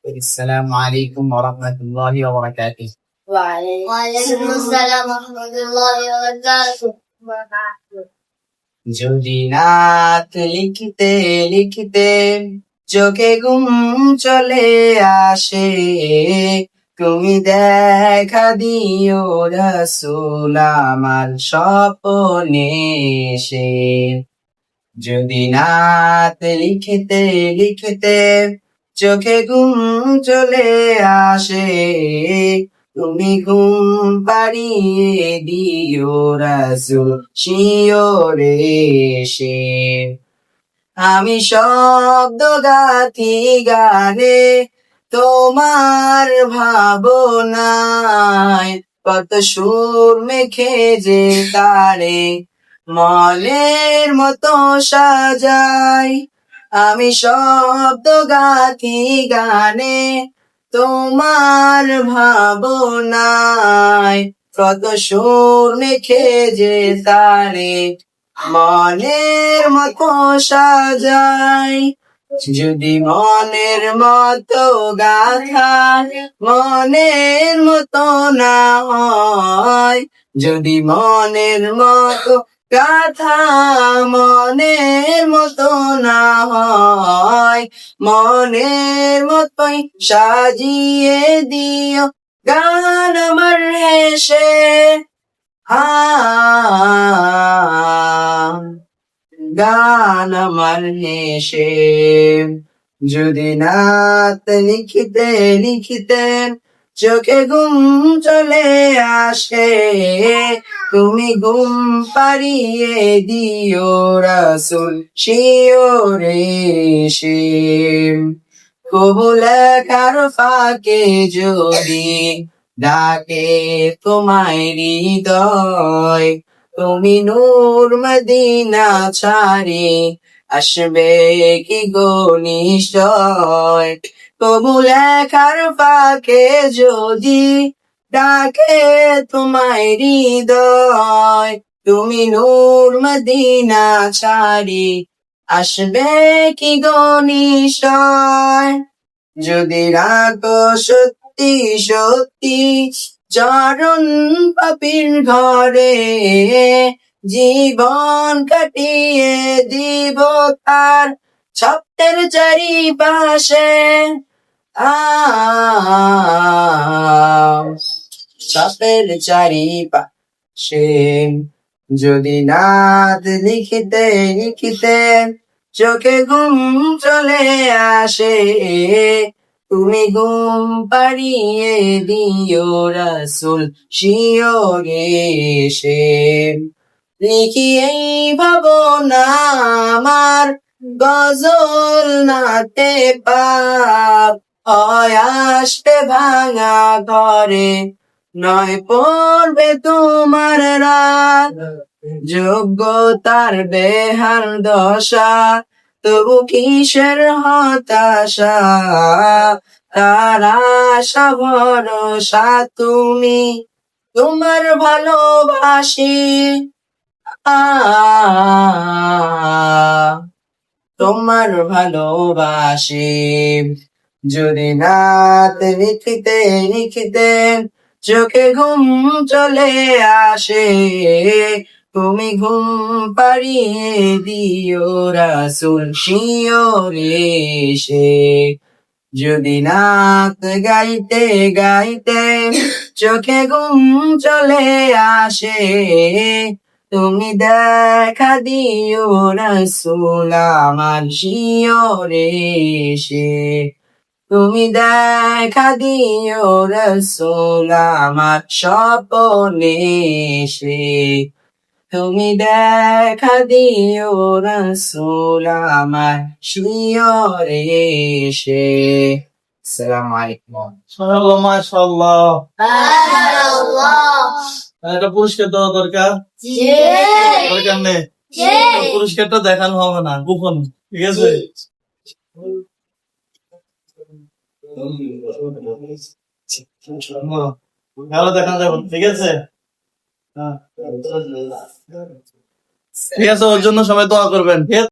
السلام عليكم ورحمة الله وبركاته. وعليكم السلام ورحمة الله وبركاته. যদি রাত লিখতে লিখতে চোখে ঘুম চলে আসে, তুমি দেখা দিও রাসূল আমার স্বপ্নে এসে। যদি রাত লিখতে লিখতে চোখে ঘুম চলে আসে, তুমি ঘুম পাড়িয়ে দিও রাসূল শিওরে এসে। আমি শব্দ গাথি গানে তোমার ভাবনায়, কত সুর মেখে যে তারে মনের মতো সাজাই। আমি শব্দ গাথি গানে তোমার ভাবনায়, কত সুর মেখে যে তারে মনের মতো সাজাই। যদি মনের মতো গাথা মনের মতো না হয়, যদি মনের মতো গাথা মনের মতো না হয়, মনের মতোই সাজিয়ে দিও গান আমার হেসে। গান আমার হেসে। যদি রাত লিখতে লিখতে চোখে ঘুম চলে আসে, তুমি ঘুম পাড়িয়ে দিও রাসূল শিওরে এসে। কবু লেখার ফাঁকে যদি ডাকে তোমায় হৃদয়, তুমি নূর মদিনা ছাড়ি আসবে কি গো নিশ্চয়। কবু লেখার ফাঁকে যদি ডাকে তোমায় হৃদয়, তুমি নূর মদিনা ছাড়ি আসবে কি গো নিশ্চয়। যদি রাখো সত্যি সত্যি চরণ পাপীর ঘরে, জীবন কাটিয়ে দিব তার স্বপ্নের চারিপাশে। স্বপ্নের চারিপাশে। যদি রাত লিখতে লিখতে চোখে ঘুম চলে আসে, তুমি ঘুম পাড়িয়ে দিও রাসূল শিওরে এসে। লিখি এই ভাবনা আমার গজল নাতে পাপ, হয় আসবে ভাঙা ঘরে, নয় পড়বে তোমার রাত। যোগ্যতার বেহাল দশা, তবু কিসের হতাশা, তার আশা ভরসা তুমি, তোমার ভালোবাসি। তোমার ভালোবাসি। যদি রাত লিখতে লিখতে চোখে ঘুম চলে আসে, তুমি ঘুম পাড়িয়ে দিও রাসূল শিওরে এসে। যদি রাত গাইতে গাইতে চোখে ঘুম চলে আসে, তুমি দেখা দিও রাসূল আমার শিওরে এসে। তুমি দেখা দিও রাসূল আমার স্বপ্নে এসে। তুমি দেখা দিও রাসূল আমার শিওরে এসে। আসসালামু আলাইকুম। মাশাআল্লাহ মাশাআল্লাহ। একটা পুরস্কার দেওয়া দরকার। দরকার নেই, পুরস্কারটা দেখানো হবে না, গোপন। ঠিক আছে, ভালো দেখানো যাবে। ঠিক আছে, ঠিক আছে, ওর জন্য সবাই দোয়া করবেন। ঠিক আছে।